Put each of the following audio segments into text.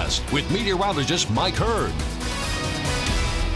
forecast with meteorologist Mike Hurd.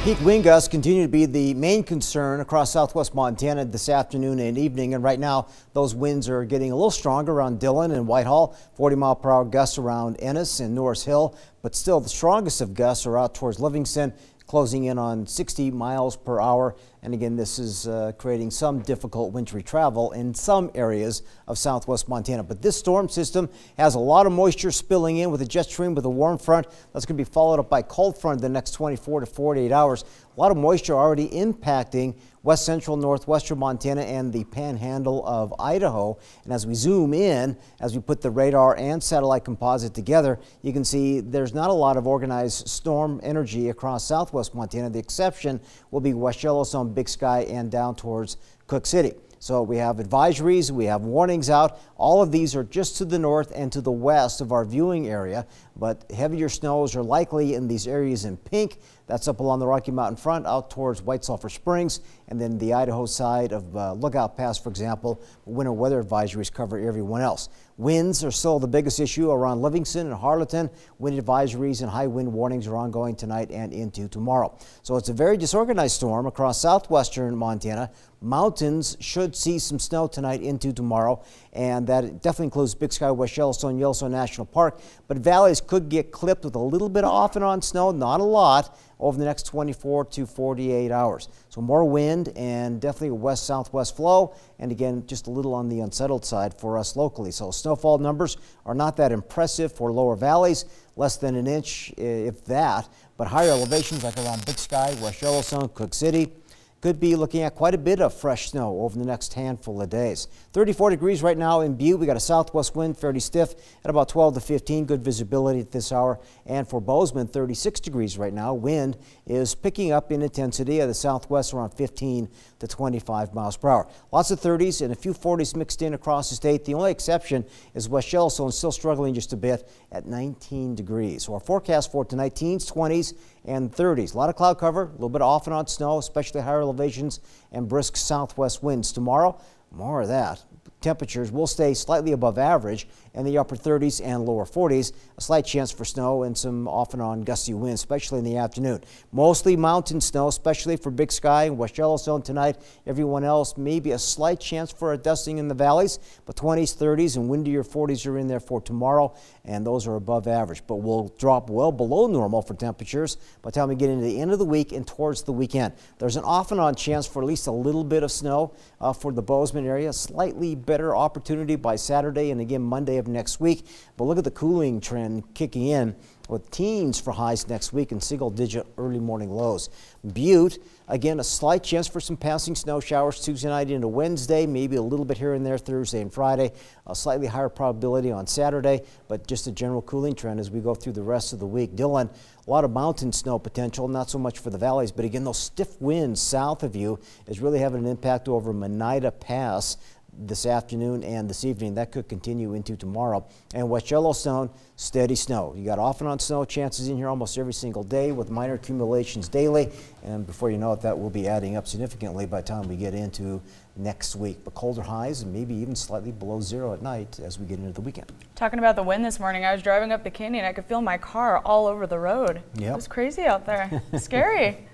Peak wind gusts continue to be the main concern across southwest Montana this afternoon and evening. And right now, those winds are getting a little stronger around Dillon and Whitehall, 40-mile-per-hour gusts around Ennis and Norris Hill. But still, the strongest of gusts are out towards Livingston, closing in on 60 miles per hour. And again, this is creating some difficult wintry travel in some areas of southwest Montana. But this storm system has a lot of moisture spilling in with a jet stream with a warm front. That's going to be followed up by cold front in the next 24 to 48 hours. A lot of moisture already impacting west central northwestern Montana and the panhandle of Idaho. And as we zoom in, as we put the radar and satellite composite together, you can see there's not a lot of organized storm energy across southwest Montana. The exception will be West Yellowstone, Big Sky, and down towards Cook City. So we have advisories, we have warnings out. All of these are just to the north and to the west of our viewing area, but heavier snows are likely in these areas in pink. That's up along the Rocky Mountain front out towards White Sulphur Springs, and then the Idaho side of Lookout Pass, for example. Winter weather advisories cover everyone else. Winds are still the biggest issue around Livingston and Harleton. Wind advisories and high wind warnings are ongoing tonight and into tomorrow. So it's a very disorganized storm across southwestern Montana. Mountains should see some snow tonight into tomorrow, and that definitely includes Big Sky, West Yellowstone, Yellowstone National Park. But valleys could get clipped with a little bit of off and on snow, not a lot, over the next 24 to 48 hours. So more wind and definitely a west-southwest flow, and again, just a little on the unsettled side for us locally. So snowfall numbers are not that impressive for lower valleys, less than an inch, if that, but higher elevations like around Big Sky, West Yellowstone, Cook City, could be looking at quite a bit of fresh snow over the next handful of days. 34 degrees right now in Butte. We got a southwest wind, fairly stiff at about 12 to 15. Good visibility at this hour. And for Bozeman, 36 degrees right now. Wind is picking up in intensity at the southwest around 15 to 25 miles per hour. Lots of 30s and a few 40s mixed in across the state. The only exception is West Yellowstone, still struggling just a bit at 19 degrees. So our forecast for tonight, teens, 20s, and 30s. A lot of cloud cover, a little bit off and on snow, especially higher elevations, and brisk southwest winds. Tomorrow, more of that. Temperatures will stay slightly above average in the upper 30s and lower 40s. A slight chance for snow and some off and on gusty winds, especially in the afternoon. Mostly mountain snow, especially for Big Sky and West Yellowstone tonight. Everyone else, maybe a slight chance for a dusting in the valleys, but 20s, 30s, and windier 40s are in there for tomorrow, and those are above average. But we'll drop well below normal for temperatures by the time we get into the end of the week and towards the weekend. There's an off and on chance for at least a little bit of snow for the Bozeman area. Slightly better opportunity by Saturday and again Monday of next week. But look at the cooling trend kicking in with teens for highs next week and single-digit early morning lows. Butte, again, a slight chance for some passing snow showers Tuesday night into Wednesday, maybe a little bit here and there Thursday and Friday. A slightly higher probability on Saturday, but just a general cooling trend as we go through the rest of the week. Dillon, a lot of mountain snow potential, not so much for the valleys, but again, those stiff winds south of you is really having an impact over Monida Pass this afternoon and this evening. That could continue into tomorrow. And West Yellowstone, steady snow. You got off and on snow chances in here almost every single day with minor accumulations daily. And before you know it, that will be adding up significantly by the time we get into next week. But colder highs and maybe even slightly below zero at night as we get into the weekend. Talking about the wind this morning, I was driving up the canyon. I could feel my car all over the road. Yep. It was crazy out there. Scary.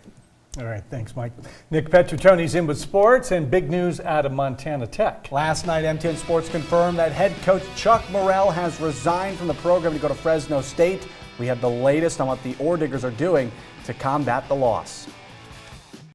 All right, thanks, Mike. Nick Petrotoni's in with sports and big news out of Montana Tech. Last night, M10 Sports confirmed that head coach Chuck Morrell has resigned from the program to go to Fresno State. We have the latest on what the Ore Diggers are doing to combat the loss.